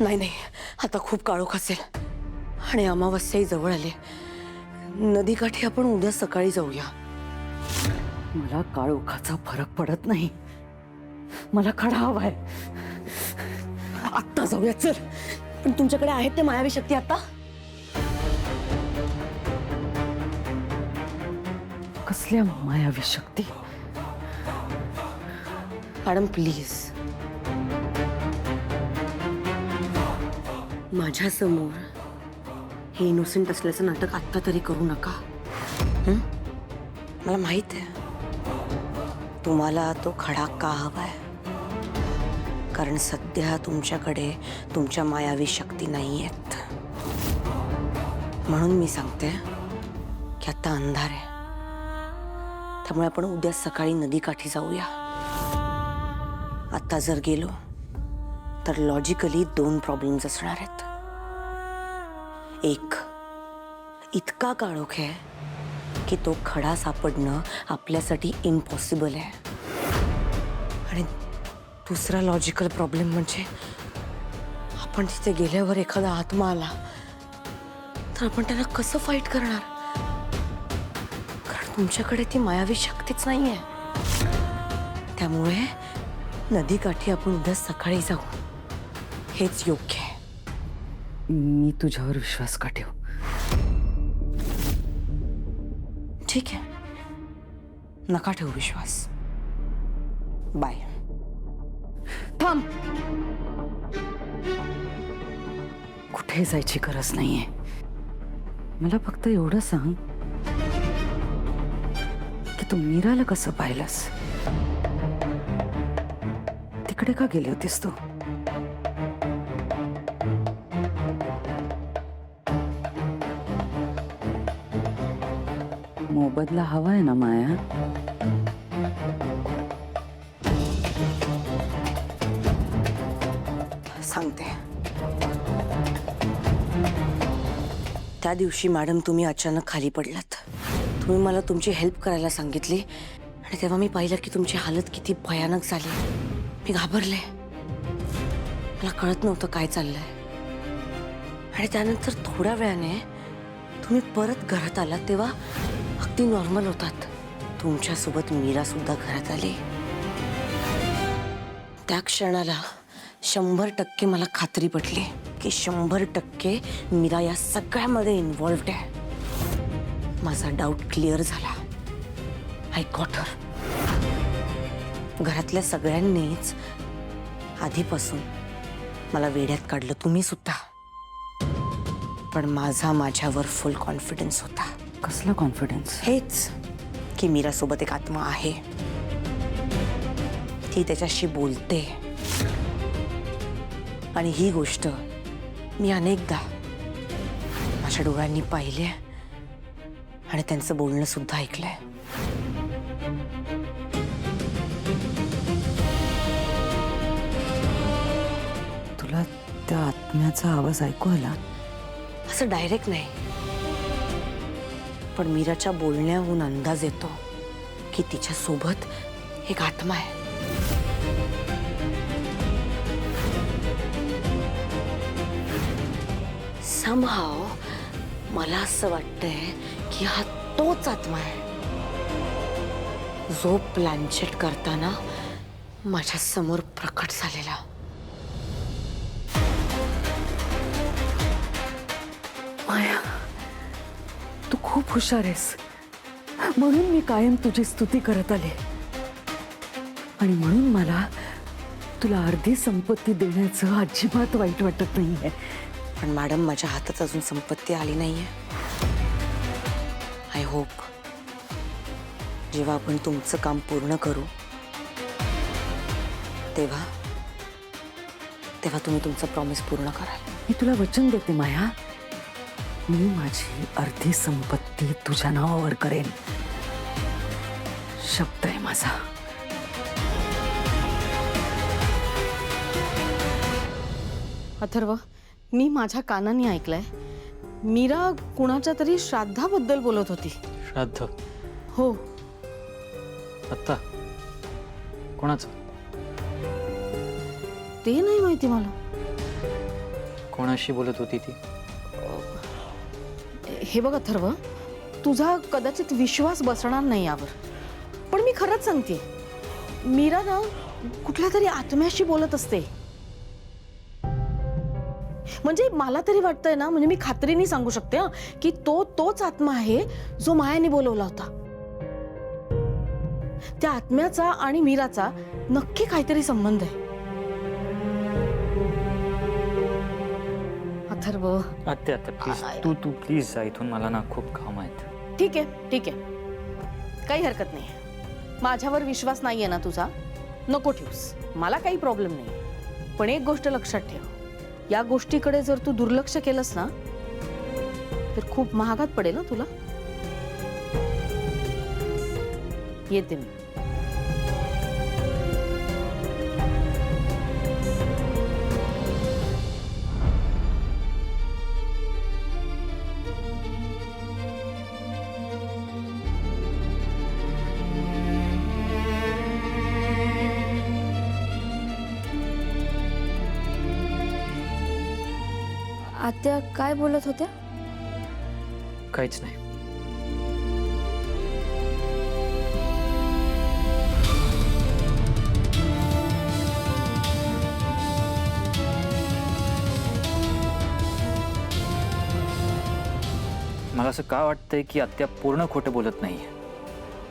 नाही नाही, आता खूप काळोख असेल आणि अमावस्याही जवळ आली. नदीकाठी आपण उद्या सकाळी जाऊया. मला काळोखाचा फरक पडत नाही, मला खडा हवाय. आत्ता जाऊया चल. पण तुमच्याकडे आहेत ते मायावी शक्ती आता? कसल्या मायावी शक्ती? मॅडम प्लीज, माझ्या समोर हे इनोसेंट असल्याचं नाटक आत्ता तरी करू नका. मला माहित आहे तुम्हाला तो खडा का हवाय. कारण सध्या तुमच्याकडे तुमच्या मायावी शक्ती नाही आहेत. म्हणून मी सांगते की आता अंधार आहे, त्यामुळे आपण उद्या सकाळी नदीकाठी जाऊया. आता जर गेलो तर लॉजिकली 2 प्रॉब्लेम्स असणार आहेत. एक, इतका काळोख आहे की तो खडा सापडणं आपल्यासाठी इम्पॉसिबल आहे. आणि दुसरा लॉजिकल प्रॉब्लेम म्हणजे आपण तिथे गेल्यावर एखादा आत्मा आला तर आपण त्याला कसं फाईट करणार? कारण तुमच्याकडे ती मायावी शक्तीच नाहीये. त्यामुळे नदीकाठी आपण उद्या सकाळी जाऊ, हेच योग्य आहे. मी तुझ्यावर विश्वास का ठेवू? ठीक आहे, नका ठेवू विश्वास. बाय. थांब, कुठे जायची गरज नाहीये. मला फक्त एवढं सांग की तू मीराला कसं पाहिलंस? तिकडे का गेली होतीस तू? मोबदला हवाय ना माया? सांगते. त्या दिवशी मॅडम तुम्ही अचानक खाली पडलात. तुम्ही मला तुमची हेल्प करायला सांगितली आणि तेव्हा मी पाहिलं की तुमची हालत किती भयानक झाली. मी घाबरले, मला कळत नव्हतं काय चाललंय. आणि त्यानंतर थोड्या वेळाने तुम्ही परत घरात आलात तेव्हा अगदी नॉर्मल होतात. तुमच्यासोबत मीरा सुद्धा घरात आली. त्या क्षणाला 100% मला खात्री पटली की 100% मीरा या सगळ्यामध्ये इन्व्हॉल्व्ड आहे. माझा डाऊट क्लिअर झाला. I got her. घरातल्या सगळ्यांनीच आधीपासून मला वेड्यात काढलं, तुम्ही सुद्धा. पण माझ्यावर फुल कॉन्फिडन्स होता. कसला कॉन्फिडन्स? हेच की मीरा सोबत एक आत्मा आहे, ती त्याच्याशी बोलते. आणि ही गोष्ट मी अनेकदा माझ्या डोळ्यांनी पाहिले आणि त्यांचं बोलणं सुद्धा ऐकलंय. तुला त्या आत्म्याचा आवाज ऐकू आला? असं डायरेक्ट नाही, पण मीराच्या बोलण्याहून अंदाज येतो की तिच्या सोबत एक आत्मा आहे. समहाव मला असं वाटतंय की हा तोच आत्मा आहे जो प्लॅनचेट करताना माझ्या समोर प्रकट झालेला. माया, तू खूप हुशार आहेस, म्हणून मी कायम तुझी स्तुती करत आले. आणि म्हणून मला तुला अर्धी संपत्ती देण्याचं अजिबात वाईट वाटत नाहीये. पण मॅडम, माझ्या हातात अजून संपत्ती आली नाहीये. आय होप जेव्हा आपण तुमचं काम पूर्ण करू तेव्हा तुम्ही तुमचं प्रॉमिस पूर्ण कराल. मी तुला वचन देते माया, मी माझी अर्धी संपत्ती तुझ्या नावावर करेन. शब्द आहे माझा. अथर्व, मी माझ्या कानाने ऐकलंय मीरा कुणाच्या तरी श्राद्धाबद्दल बोलत होती. श्राद्ध? हो. आत्ता कोणाचं? ते नाही माहिती मला. कोणाशी बोलत होती ती? हे बघ अथर्व, तुझा कदाचित विश्वास बसणार नाही यावर, पण मी खरंच सांगते, मीरा ना कुठल्या तरी आत्म्याशी बोलत असते. म्हणजे मला तरी वाटतंय ना, म्हणजे मी खात्रीने सांगू शकते हं, की तोच आत्मा आहे जो मायाने बोलवला होता. त्या आत्म्याचा आणि मीराचा नक्की काहीतरी संबंध आहे. अथर्व, आत्या प्लीज, तू प्लीज जा इथून. मला ना खूप काम आहेत. ठीक आहे, काही हरकत नाही. माझ्यावर विश्वास नाहीये ना तुझा? नको ठेवूस, मला काही प्रॉब्लेम नाही. पण एक गोष्ट लक्षात ठेव, या गोष्टीकडे जर तू दुर्लक्ष केलंस ना तर खूप महागात पडेल ना तुला. येते मी. आत्या काय बोलत होत्या? काहीच नाही. मला असं का वाटतंय की आत्या पूर्ण खोटं बोलत नाहीये.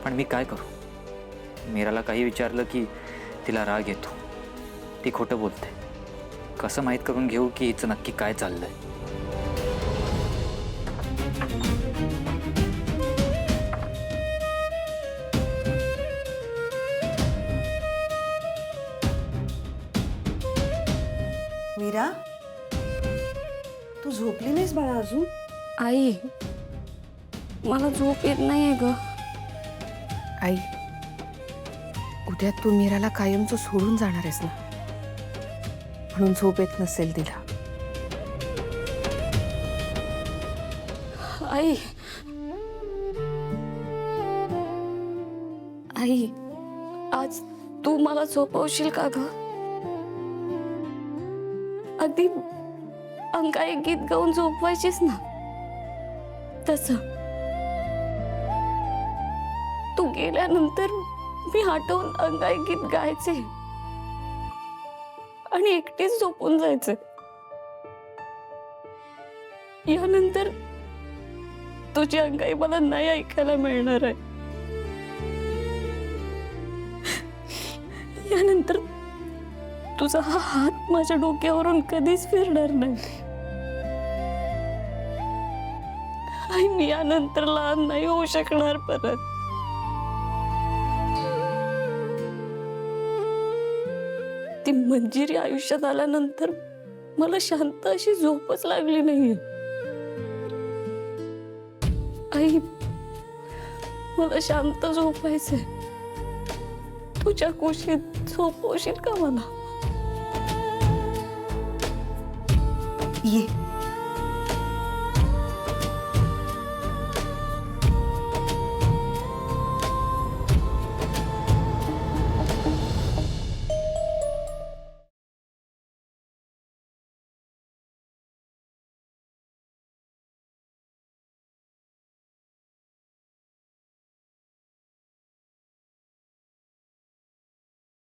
पण मी काय करू? मीराला काही विचारलं की तिला राग येतो. ती खोटं बोलते. कसं माहीत करून घेऊ की हिचं नक्की काय चाललंय? मीरा, तू झोपली नाहीस बाळा अजून? आई, मला झोप येत नाहीये ग. आई, उद्या तू मीराला कायमचं सोडून जाणार आहेस ना, म्हणून झोप येत नसेल तिला. आई, आई, आज तू मला झोपवशील का ग? अगदी अंगाई गीत गाऊन झोपवायचीस ना तसं. तू गेल्यानंतर मी आठवून अंगाई गीत गायचे आणि एकटीच झोपून जायचे. यानंतर तुझी अंगाई मला नाही ऐकायला मिळणार आहे. यानंतर तुझा हा हात माझ्या डोक्यावरून कधीच फिरणार नाही. आई, मी यानंतर लहान नाही होऊ शकणार परत. ती मंजिरी आयुष्यात आल्यानंतर मला शांत अशी झोपच लागली नाहीये. आई, मला शांत झोपायचंय. तुझ्या कुशीत झोपवशील का मला? ये